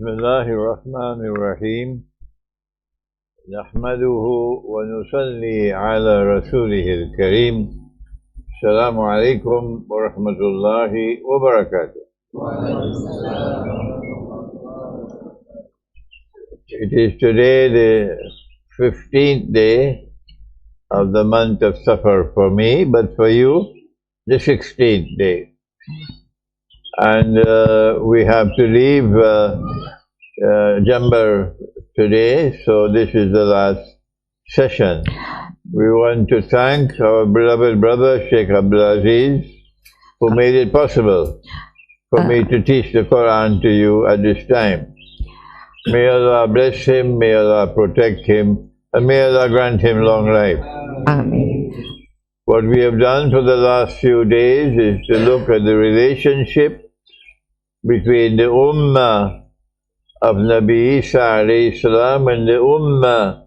الله الرحمن الرحيم نحمده ونصلي على رسوله الكريم السلام عليكم ورحمة الله وبركاته. It is today the 15th day of the month of Safar for me, but for you the 16th day. And we have to leave Jambar today, so this is the last session. We want to thank our beloved brother Sheikh Abdulaziz, who made it possible for me to teach the Qur'an to you at this time. May Allah bless him, may Allah protect him, and may Allah grant him long life. Amen. What we have done for the last few days is to look at the relationship between the Ummah of Nabi Isa alayhi salam and the Ummah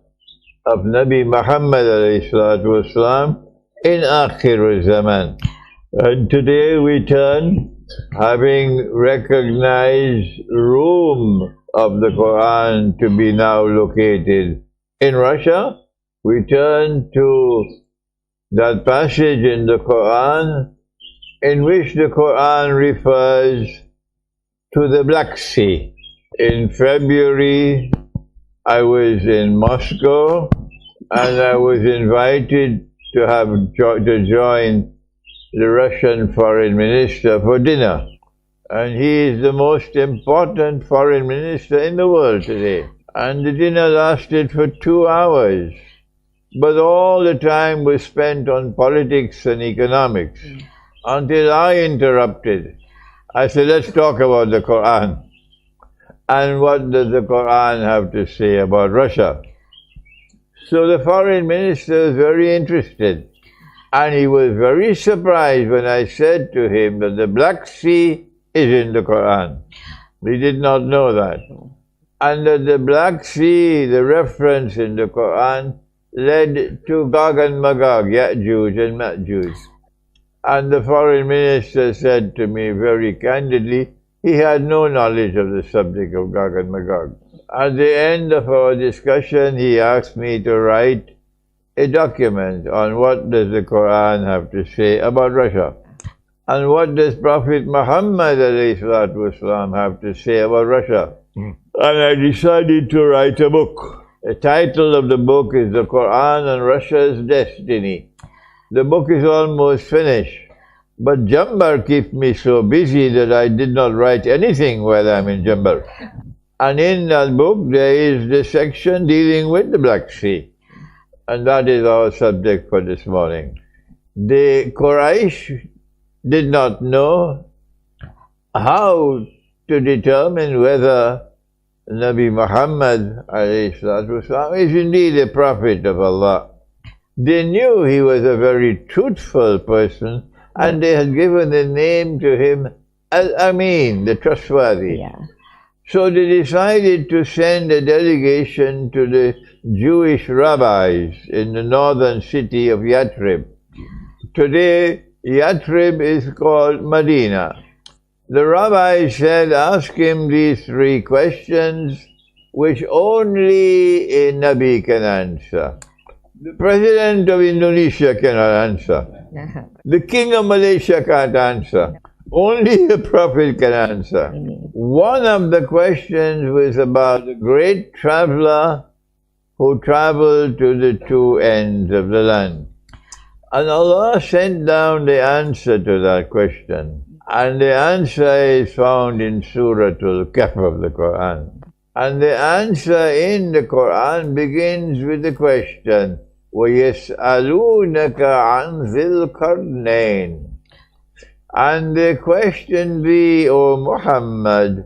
of Nabi Muhammad alayhi salatu wasalam in Akhir Zaman. And today we turn, having recognized room of the Qur'an to be now located in Russia, we turn to that passage in the Qur'an in which the Qur'an refers to the Black Sea. In February, I was in Moscow and I was invited to join the Russian foreign minister for dinner. And he is the most important foreign minister in the world today. And the dinner lasted for 2 hours. But all the time was spent on politics and economics until I interrupted. I said, let's talk about the Qur'an. And what does the Qur'an have to say about Russia? So the foreign minister was very interested. And he was very surprised when I said to him that the Black Sea is in the Qur'an. He did not know that. And that the Black Sea, the reference in the Qur'an, led to Gog and Magog, Ya'juj and Ma'juj. And the foreign minister said to me very candidly, he had no knowledge of the subject of Gog and Magog. At the end of our discussion, he asked me to write a document on what does the Qur'an have to say about Russia, and what does Prophet Muhammad ﷺ have to say about Russia. And I decided to write a book. The title of the book is The Qur'an and Russia's Destiny. The book is almost finished, but Jambar keeps me so busy that I did not write anything while I'm in Jambar. And in that book there is the section dealing with the Black Sea. And that is our subject for this morning. The Quraysh did not know how to determine whether Nabi Muhammad is indeed a prophet of Allah. They knew he was a very truthful person, and they had given the name to him Al-Amin, the trustworthy. Yeah. So they decided to send a delegation to the Jewish rabbis in the northern city of Yathrib. Today, Yathrib is called Medina. The rabbi said, ask him these 3 questions which only a Nabi can answer. The President of Indonesia cannot answer. The King of Malaysia can't answer. Only a Prophet can answer. One of the questions was about the great traveler who traveled to the 2 ends of the land. And Allah sent down the answer to that question. And the answer is found in Surah Al-Kahf of the Qur'an. And the answer in the Qur'an begins with the question, وَيَسْأَلُونَكَ عَنْ Zulqarnain. And the question be, O Muhammad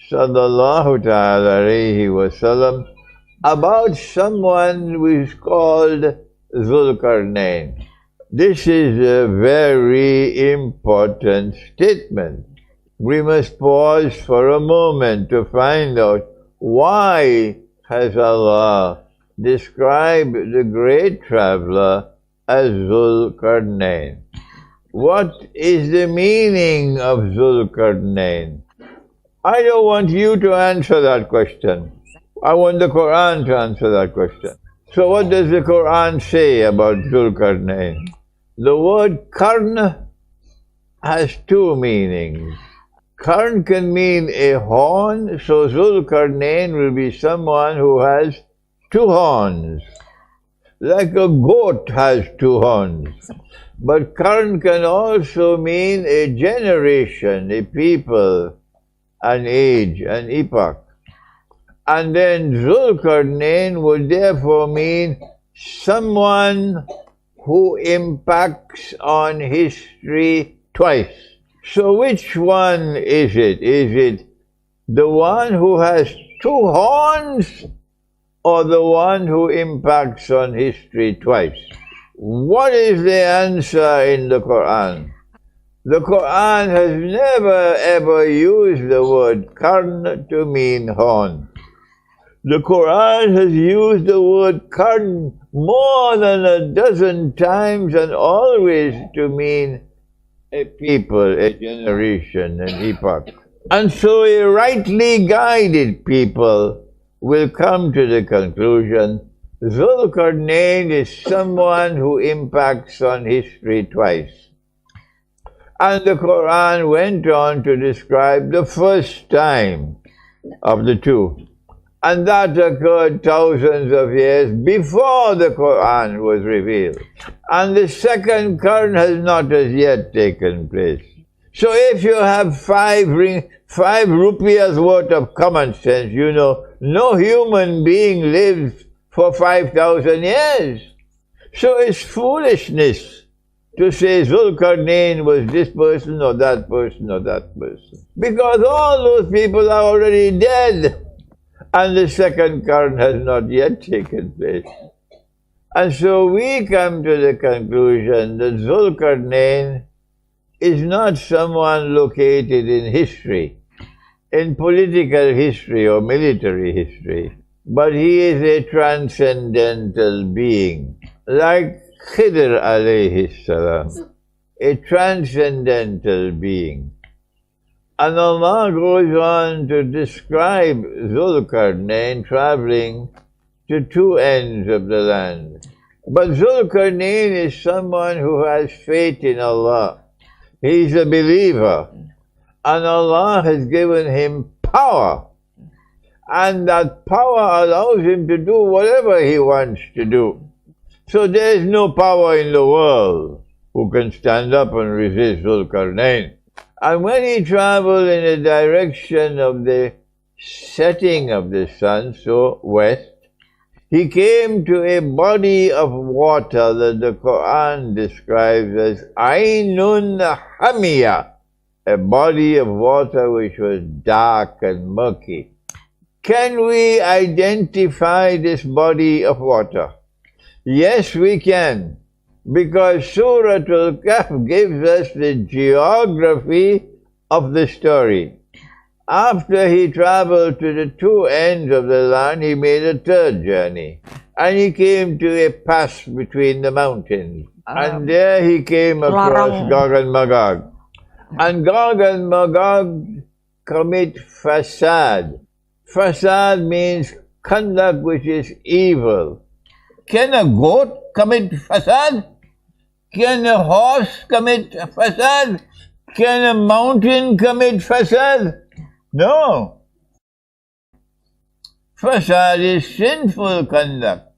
sallallahu ta'ala alayhi wa sallam, about someone who is called Zulqarnain. This is a very important statement. We must pause for a moment to find out why has Allah described the great traveler as Zulqarnain. What is the meaning of Zulqarnain? I don't want you to answer that question. I want the Qur'an to answer that question. So what does the Qur'an say about Zulqarnain? The word Qarn has two meanings. Qarn can mean a horn, so Zulqarnain will be someone who has two horns. Like a goat has two horns. But Qarn can also mean a generation, a people, an age, an epoch. And then Zulqarnain would therefore mean someone who impacts on history twice. So which one is it? Is it the one who has two horns or the one who impacts on history twice? What is the answer in the Qur'an? The Qur'an has never ever used the word Qarn to mean horn. The Qur'an has used the word Qarn more than a dozen times and always to mean a people, a generation, an epoch. And so a rightly guided people will come to the conclusion Zulqarnain is someone who impacts on history twice. And the Qur'an went on to describe the first time of the two. And that occurred thousands of years before the Qur'an was revealed. And the second Qarn has not as yet taken place. So if you have five rupees worth of common sense, you know, no human being lives for 5,000 years. So it's foolishness to say Zulqarnain was this person or that person or that person. Because all those people are already dead. And the second Qarn has not yet taken place. And so we come to the conclusion that Zulqarnain is not someone located in history, in political history or military history, but he is a transcendental being, like Khidr alayhi salam, a transcendental being. And Allah goes on to describe Zulqarnain traveling to two ends of the land. But Zulqarnain is someone who has faith in Allah. He's a believer. And Allah has given him power. And that power allows him to do whatever he wants to do. So there is no power in the world who can stand up and resist Zulqarnain. And when he traveled in the direction of the setting of the sun, so west, he came to a body of water that the Qur'an describes as Ainun Hamiyah, a body of water which was dark and murky. Can we identify this body of water? Yes, we can. Because Surah Al-Kahf gives us the geography of the story. After he traveled to the two ends of the land, he made a third journey. And he came to a pass between the mountains. And there he came across Gog and Magog. And Gog and Magog commit fasad. Fasad means conduct which is evil. Can a goat commit fasad? Can a horse commit fasad? Can a mountain commit fasad? No. Fasad is sinful conduct.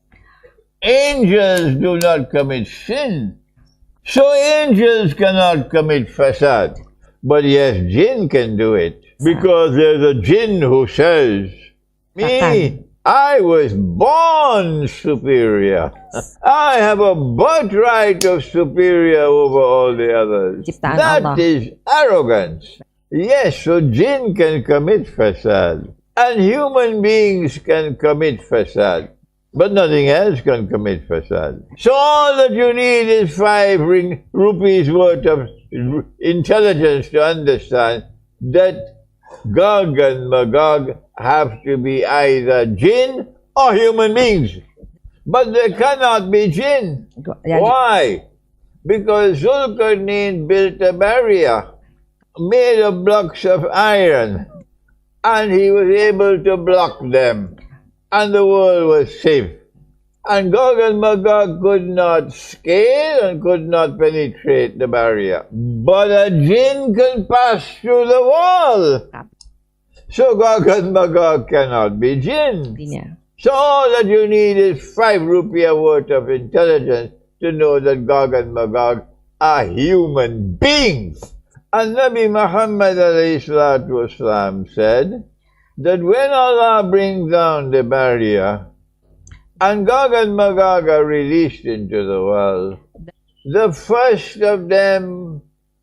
Angels do not commit sin. So angels cannot commit fasad. But yes, jinn can do it. Because there's a jinn who says, me, I was born superior. I have a birthright of superior over all the others. That is arrogance. Yes, so jinn can commit fasad. And human beings can commit fasad. But nothing else can commit fasad. So all that you need is 5 rupees worth of intelligence to understand that Gog and Magog have to be either jinn or human beings. But they cannot be jinn. Why? Because Zulqarnain built a barrier made of blocks of iron. and he was able to block them, and the world was safe. And Gog and Magog could not scale and could not penetrate the barrier. But a jinn can pass through the wall. So Gog and Magog cannot be jinn. So all that you need is 5 rupiah worth of intelligence to know that Gog and Magog are human beings. And Nabi Muhammad ﷺ said that when Allah brings down the barrier and Gog and Magog are released into the world, the first of them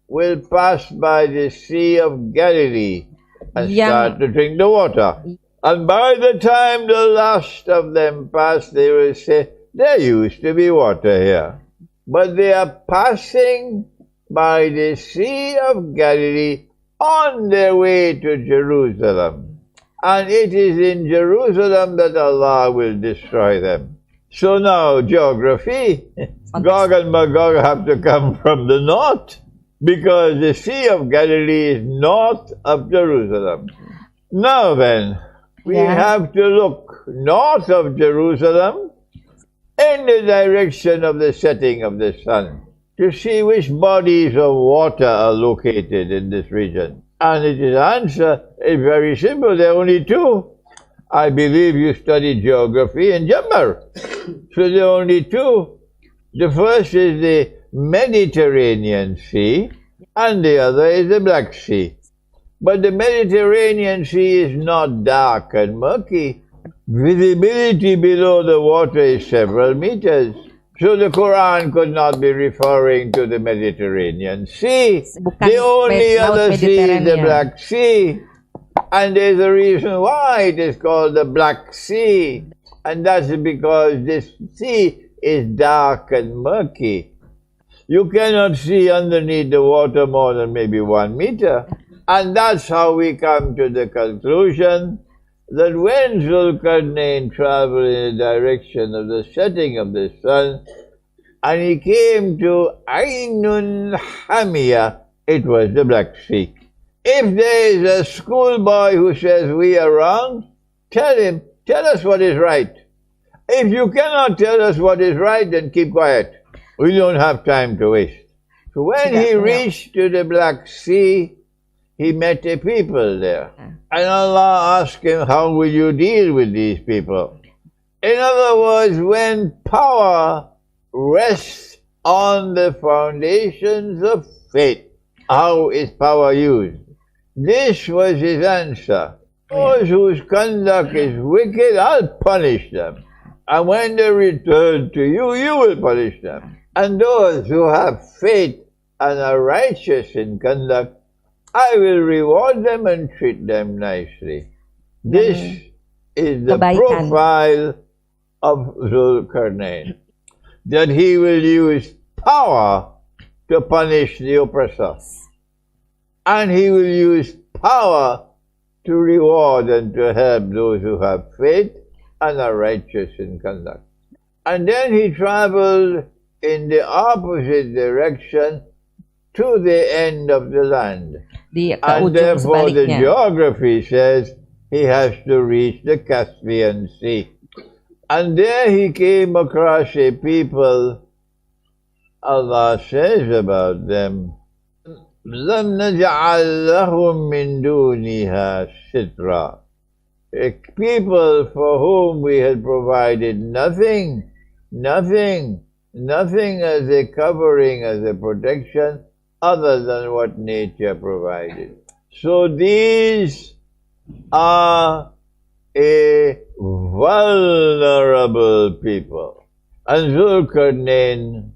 will pass by the Sea of Galilee and start to drink the water. And by the time the last of them pass, they will say, there used to be water here. But they are passing by the Sea of Galilee on their way to Jerusalem. And it is in Jerusalem that Allah will destroy them. So now, geography, Gog and Magog have to come from the north, because the Sea of Galilee is north of Jerusalem. Now then, we have to look north of Jerusalem in the direction of the setting of the sun to see which bodies of water are located in this region. And the answer is very simple. There are only 2. I believe you studied geography in Jammar. So there are only 2. The first is the Mediterranean Sea, and the other is the Black Sea. But the Mediterranean Sea is not dark and murky. Visibility below the water is several meters. So the Qur'an could not be referring to the Mediterranean Sea. The only other sea is the Black Sea. And there's a reason why it is called the Black Sea. And that's because this sea is dark and murky. You cannot see underneath the water more than maybe 1 meter. And that's how we come to the conclusion that when Zulqarnain traveled in the direction of the setting of the sun, and he came to Ainun Hamia, it was the Black Sea. If there is a schoolboy who says we are wrong, tell him, tell us what is right. If you cannot tell us what is right, then keep quiet. We don't have time to waste. So when he reached to the Black Sea, he met a people there. And Allah asked him, how will you deal with these people? In other words, when power rests on the foundations of faith, how is power used? This was his answer. Those whose conduct is wicked, I'll punish them. And when they return to you, you will punish them. And those who have faith and are righteous in conduct, I will reward them and treat them nicely. This is the profile of Zulqarnain, that he will use power to punish the oppressor. And he will use power to reward and to help those who have faith and are righteous in conduct. And then he traveled in the opposite direction to the end of the land. And therefore the geography says he has to reach the Caspian Sea. And there he came across a people, Allah says about them, لَمْ نَجْعَلْ لَهُم مِّن دُونِهَا سِتْرًا. A people for whom we had provided nothing as a covering, as a protection, other than what nature provided. So these are a vulnerable people. And Zulqarnain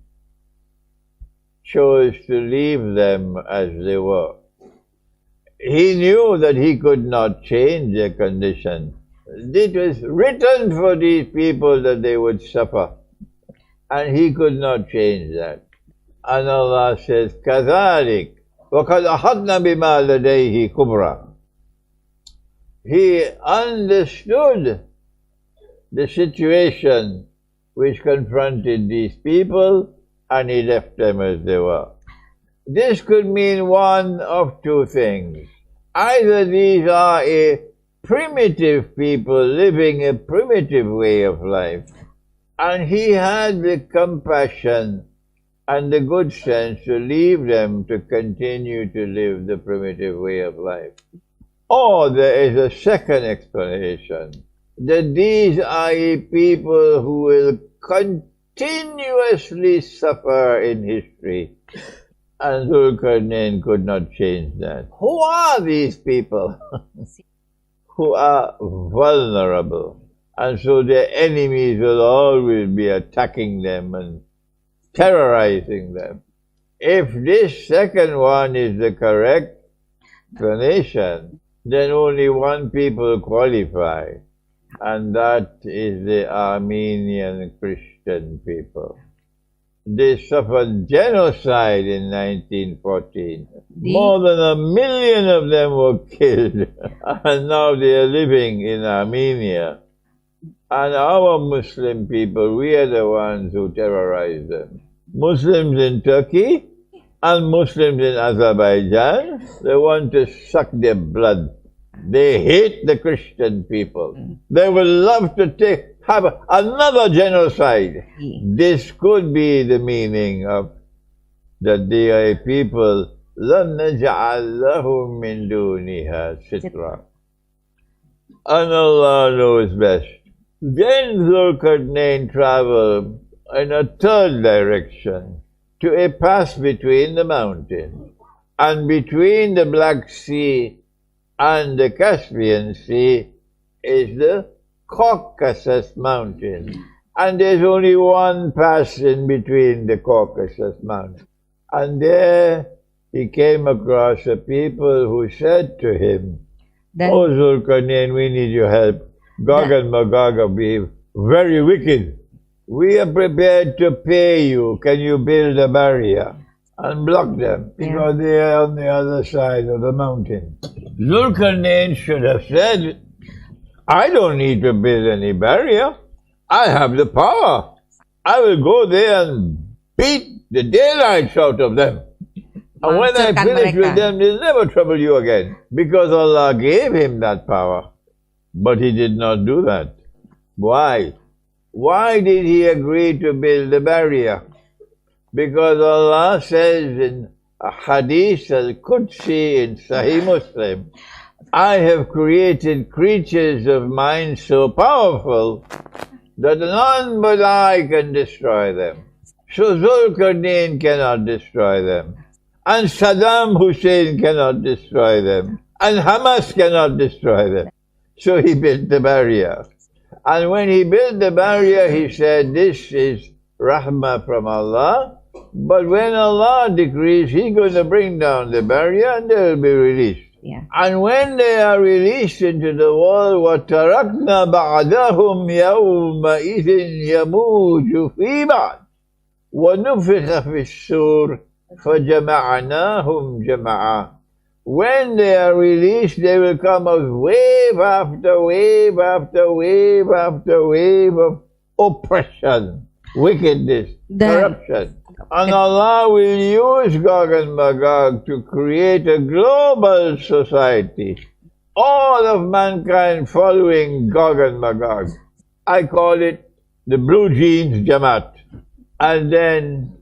chose to leave them as they were. He knew that he could not change their condition. It was written for these people that they would suffer. And he could not change that. And Allah says, كَذَلِكَ وَقَدْ أَحَطْنَا بِمَا لَدَيْهِ كُبْرًا. He understood the situation which confronted these people, and he left them as they were. This could mean one of 2 things. Either these are a primitive people living a primitive way of life. And he had the compassion and the good sense to leave them to continue to live the primitive way of life. Or there is a second explanation, that these are a people who will continuously suffer in history. And Zulqarnain could not change that. Who are these people? Who are vulnerable. And so their enemies will always be attacking them and terrorizing them. If this second one is the correct explanation, then only one people qualify, and that is the Armenian Christian people. They suffered genocide in 1914. More than 1 million of them were killed, and now they are living in Armenia. And our Muslim people, we are the ones who terrorize them. Muslims in Turkey and Muslims in Azerbaijan, they want to suck their blood. They hate the Christian people. They would love to have another genocide. This could be the meaning of that they are a people, لَن نَجْعَلْ لَهُم مِّن دُونِهَا سِتْرًا. And Allah knows best. Then Zulqarnain traveled in a third direction to a pass between the mountains, and between the Black Sea and the Caspian Sea is the Caucasus Mountains. And there's only one pass in between the Caucasus Mountains. And there he came across a people who said to him, "Oh Zulqarnain, we need your help. Gog and Magog are being very wicked. We are prepared to pay you. Can you build a barrier and block them? Because they are on the other side of the mountain." Zulqarnain should have said, "I don't need to build any barrier. I have the power. I will go there and beat the daylights out of them. And when I finish with them, they'll never trouble you again." Because Allah gave him that power. But he did not do that. Why? Why did he agree to build the barrier? Because Allah says in a hadith al-Qudsi in Sahih Muslim, "I have created creatures of mind so powerful that none but I can destroy them." So Zulqarnain cannot destroy them. And Saddam Hussein cannot destroy them. And Hamas cannot destroy them. So he built the barrier. And when he built the barrier, he said, "This is rahmah from Allah. But when Allah decrees, He's going to bring down the barrier and they will be released." And when they are released into the world, وَتَرَكْنَا بَعْدَهُمْ يَوْمَئِذٍ يَمُوجُ فِي بَعْدٍ وَنُفِخَ فِي الصُّورِ فَجَمَعْنَاهُمْ جَمَعًا. When they are released, they will come out wave after wave after wave after wave of oppression, wickedness, corruption. And Allah will use Gog and Magog to create a global society. All of mankind following Gog and Magog. I call it the Blue Jeans Jamaat. And then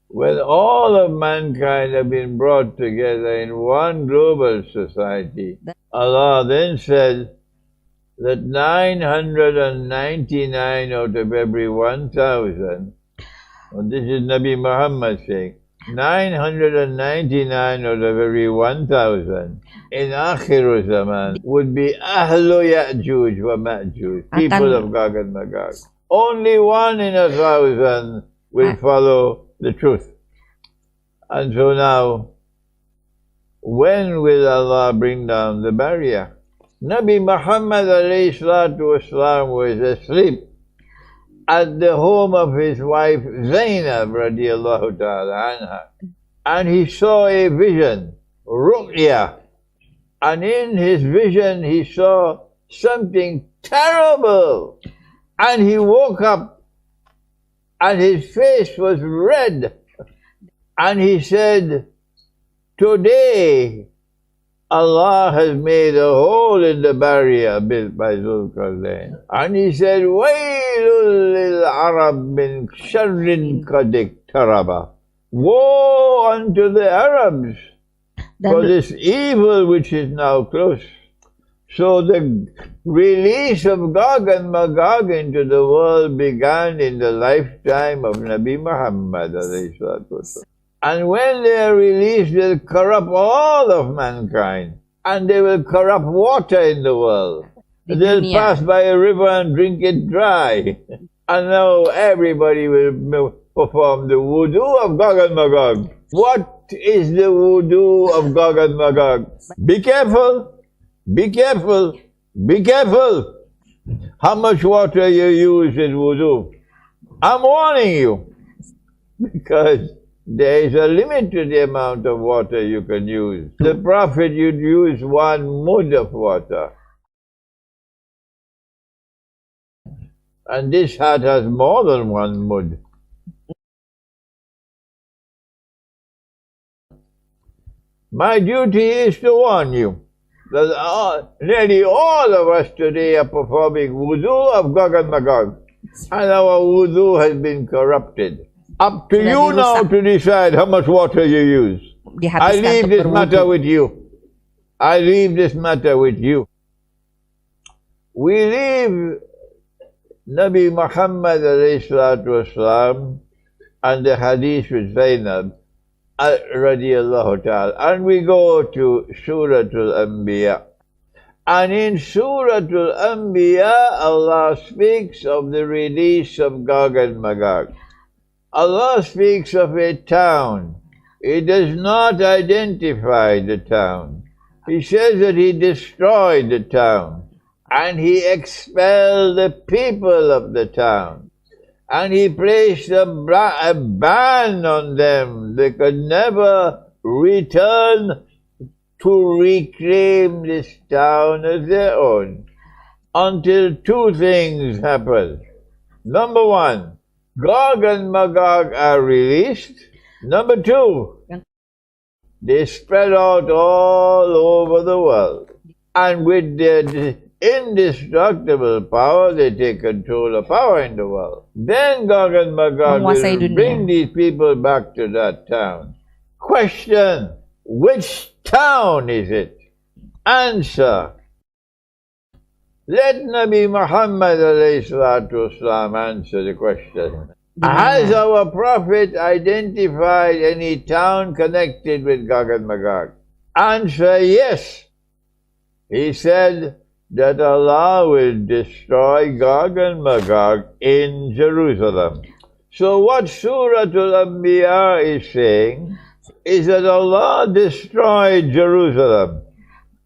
when all of mankind have been brought together in one global society, Allah then said that 999 out of every 1,000, and this is Nabi Muhammad saying, 999 out of every 1,000 in Akhiru Zaman would be Ahlu Ya'juj wa Ma'juj, people of Gog and Magog. Only 1 in 1,000 will follow the truth. And so now, when will Allah bring down the barrier? Nabi Muhammad alayhi salatu wasalam was asleep at the home of his wife Zainab radiallahu ta'ala anha. And he saw a vision, ru'ya. And in his vision he saw something terrible. And he woke up and his face was red. And he said, "Today Allah has made a hole in the barrier built by Zulqarnain. And he said, Wailul lil Arab min sharrin qad iktaraba. Woe unto the Arabs for this evil which is now close. So the release of Gog and Magog into the world began in the lifetime of Nabi Muhammad. And when they are released, they'll corrupt all of mankind. And they will corrupt water in the world. They'll pass by a river and drink it dry. And now everybody will perform the wudu of Gog and Magog. What is the wudu of Gog and Magog? Be careful. Be careful. Be careful. How much water you use in wudu. I'm warning you. Because there is a limit to the amount of water you can use. The Prophet you'd use 1 mud of water. And this hat has more than 1 mud. My duty is to warn you that nearly all of us today are performing wudu of Gog and Magog. And our wudu has been corrupted. Up to you now to decide how much water you use. I leave this matter with you. I leave this matter with you. We leave Nabi Muhammad والسلام, and the hadith with Zainab radiallahu ta'ala, and we go to Surah Al-Anbiya. And in Surah Al-Anbiya, Allah speaks of the release of Gog and Magog. Allah speaks of a town. He does not identify the town. He says that He destroyed the town, and He expelled the people of the town, and He placed a ban on them. They could never return to reclaim this town as their own until 2 things happen. Number 1, Gog and Magog are released. Number 2, they spread out all over the world. And with their indestructible power, they take control of power in the world. Then Gog and Magog will bring these people back to that town. Question, which town is it? Answer, let Nabi Muhammad ﷺ answer the question. Has our Prophet identified any town connected with Gog and Magog? Answer, yes. He said that Allah will destroy Gog and Magog in Jerusalem. So what Surah Al-Anbiya is saying is that Allah destroyed Jerusalem.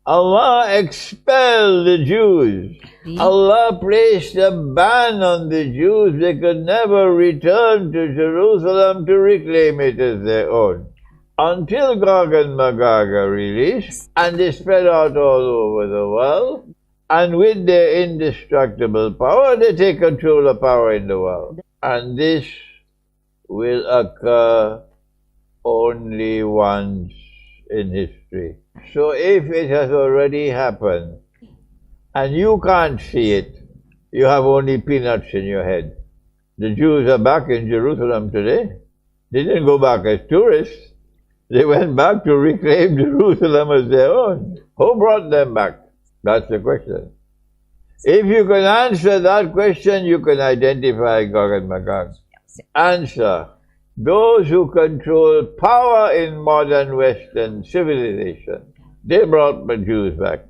Allah expelled the Jews. Allah placed a ban on the Jews. They could never return to Jerusalem to reclaim it as their own until Gog and Magog are released, and they spread out all over the world, and with their indestructible power they take control of power in the world. And this will occur only once in history. So if it has already happened and you can't see it, you have only peanuts in your head. The Jews are back in Jerusalem today. They didn't go back as tourists. They went back to reclaim Jerusalem as their own. Who brought them back? That's the question. If you can answer that question, you can identify Gog and Magog. Answer, those who control power in modern Western civilization, they brought the Jews back.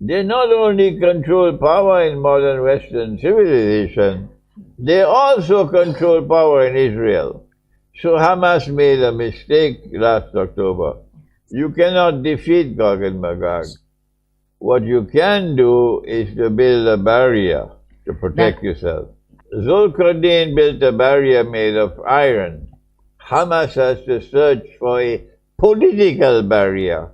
They not only control power in modern Western civilization, they also control power in Israel. So Hamas made a mistake last October. You cannot defeat Gog and Magog. What you can do is to build a barrier to protect yourself. Zulqarnain built a barrier made of iron. Hamas has to search for a political barrier.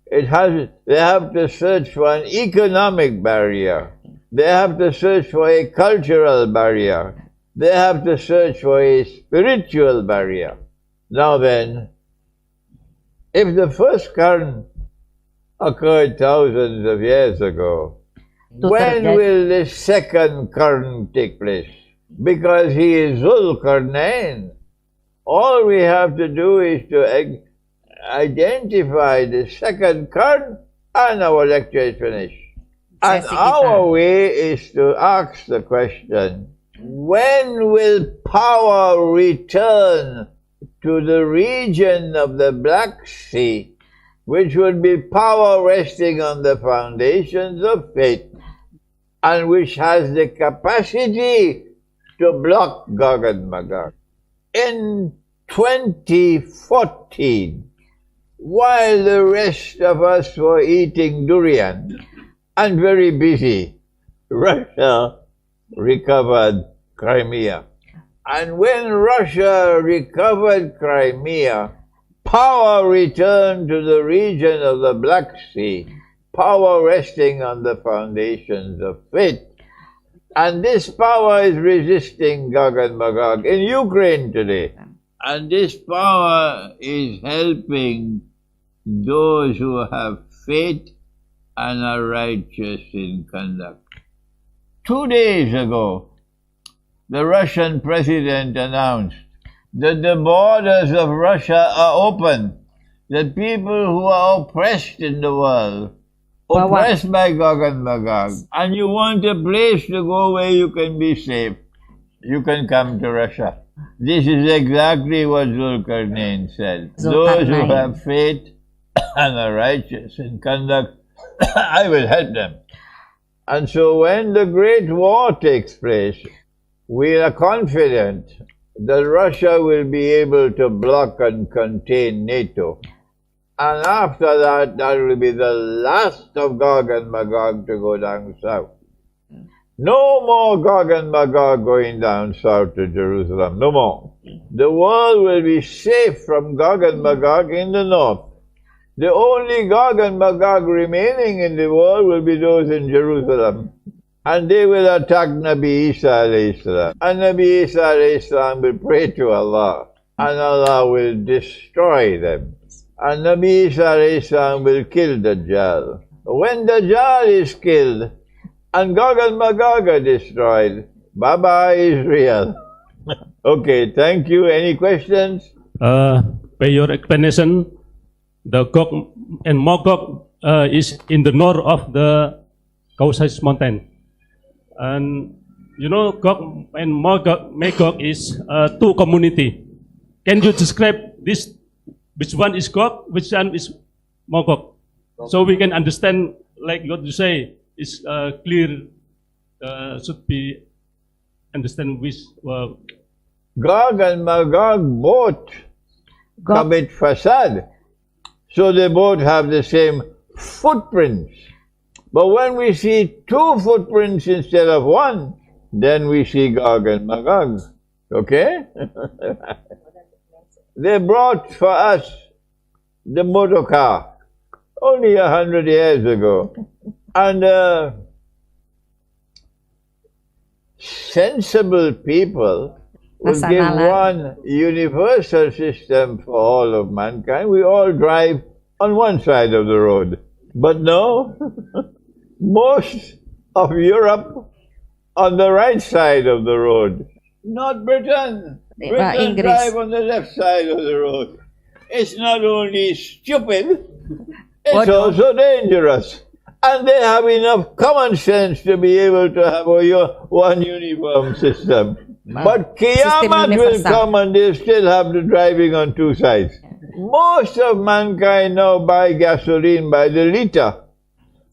They have to search for an economic barrier. They have to search for a cultural barrier. They have to search for a spiritual barrier. Now then, if the first current occurred thousands of years ago. When will the second Qarn take place? Because he is Zulqarnain. All we have to do is to identify the second Qarn and our lecture is finished. And our way is to ask the question, when will power return to the region of the Black Sea, which would be power resting on the foundations of faith, and which has the capacity to block Gog and Magog? In 2014, while the rest of us were eating durian and very busy, Russia recovered Crimea. And when Russia recovered Crimea, power returned to the region of the Black Sea, power resting on the foundations of faith. And this power is resisting Gog and Magog in Ukraine today. And this power is helping those who have faith and are righteous in conduct. 2 days ago, the Russian president announced that the borders of Russia are open, that people who are oppressed in the world, oppressed by Gog and Magog, and you want a place to go where you can be safe, you can come to Russia. This is exactly what Zulqarnain said. Those who have faith and are righteous in conduct, I will help them. And so when the Great War takes place, we are confident that Russia will be able to block and contain NATO. And after that, that will be the last of Gog and Magog to go down south. No more Gog and Magog going down south to Jerusalem, no more. The world will be safe from Gog and Magog in the north. The only Gog and Magog remaining in the world will be those in Jerusalem. And they will attack Nabi Isa alayhi salam. And Nabi Isa alayhi salam will pray to Allah. And Allah will destroy them. And Nabi Isa alayhi salam will kill Dajjal. When Dajjal is killed, and Gog and Magog are destroyed, bye-bye Israel. Okay, thank you. Any questions? By your explanation, the Gog and Magog is in the north of the Caucasus mountain. And you know, Gog and Magog is two community. Can you describe this? Which one is Gog, which one is Magog? So we can understand, like what you say, is clear, should be understand which. Gog and Magog both commit fasad. So they both have the same footprints. But when we see two footprints instead of one, then we see Gog and Magog. Okay? They brought for us the motor car only 100 years ago. And sensible people will give one universal system for all of mankind. We all drive on one side of the road. But no, most of Europe on the right side of the road. Not Britain. Britain drive on the left side of the road. It's not only stupid, it's also dangerous. And they have enough common sense to be able to have one uniform system. But Qiyamah will come and they still have the driving on two sides. Most of mankind now buy gasoline by the liter.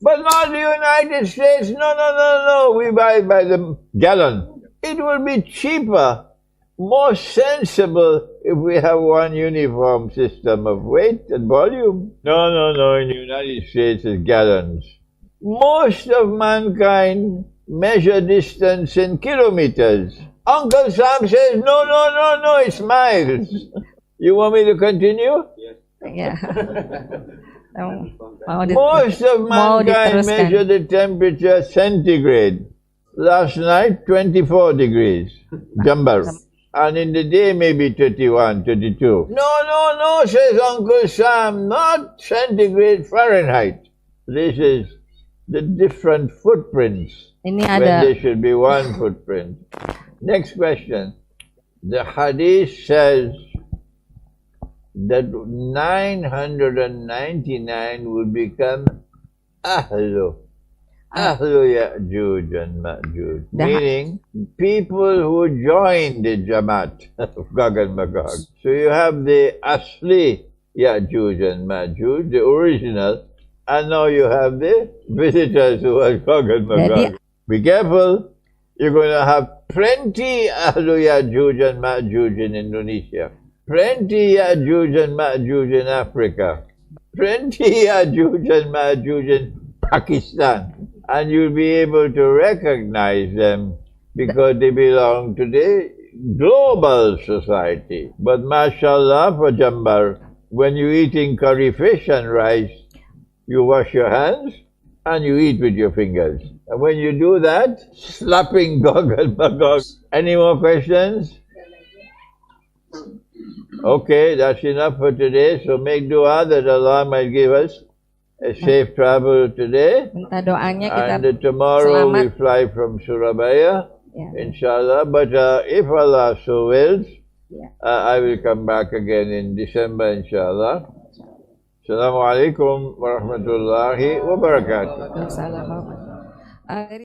But not the United States. No. We buy by the gallon. It will be cheaper, more sensible if we have one uniform system of weight and volume. No. In the United States it's gallons. Most of mankind measure distance in kilometers. Uncle Sam says, no, it's miles. You want me to continue? Yeah. Most of mankind measure the temperature centigrade. Last night, 24 degrees, Jumbar. And in the day, maybe 31, 32. No, says Uncle Sam, not centigrade, Fahrenheit. This is the different footprints Ini when ada there should be one footprint. Next question. The hadith says that 999 will become Ahlu Ya'juj and Ma'juj, meaning people who join the Jamaat of Gog and Magog. So you have the Asli Ya'juj and Ma'juj, the original, and now you have the visitors who are Gog and Magog. Be careful, you're going to have plenty Ahlu Ya'juj and Ma'juj in Indonesia, plenty Ya'juj and Ma'juj in Africa, plenty Ya'juj and Ma'juj in Pakistan. And you'll be able to recognize them because they belong to the global society. But mashallah for Jambar, when you're eating curry fish and rice, you wash your hands and you eat with your fingers. And when you do that, slapping Gog and Magog. Any more questions? Okay, that's enough for today. So make dua that Allah might give us a safe travel today. minta doanya kita And tomorrow we selamat. fly from Surabaya, Ya. inshallah. But if Allah so wills, Ya. I will come back again in December, inshallah. Assalamu alaikum warahmatullahi wabarakatuh. Waalaikumsalam warahmatullahi wabarakatuh.